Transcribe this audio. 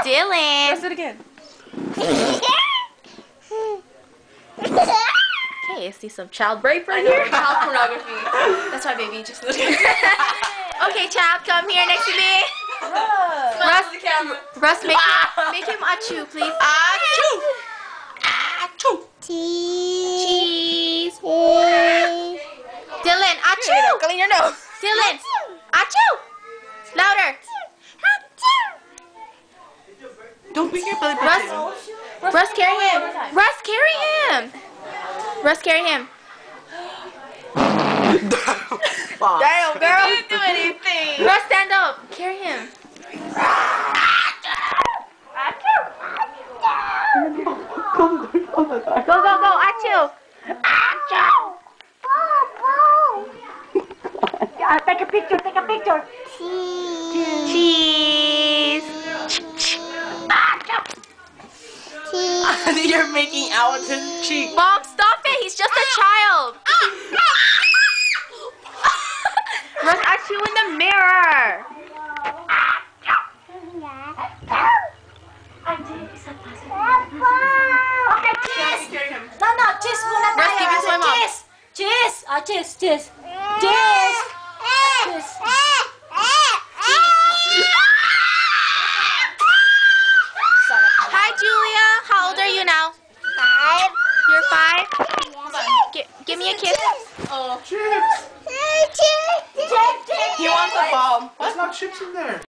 Dylan. Press it again. Okay, I see some child rape right here. Child pornography. That's why, baby. Just look at Okay, child, come here next to me. Russ, the camera. Russ, make him achoo, please. Achoo! Achoo! Cheese. Dylan, achoo. Clean your nose. Dylan, achoo. Louder. Don't beat your belly button. Russ, carry him. Russ, carry him. Russ, carry him. Damn, girl. You didn't do anything. Russ, stand up. Carry him. Go, achoo. Achoo. Take a picture, take a picture. Cheese. You're making out with his cheek. Mom, stop it. He's just a child. Russ, achoo in the mirror. Okay, cheese. No, cheese muna tayo. Russ, give it to my mom. Cheese. Cheese. Cheese. Cheese. Hi, Julia. How old are you now? 5. You're 5? Give me a kiss. Oh. Chips! Cheese. He wants a bomb. There's not chips in there.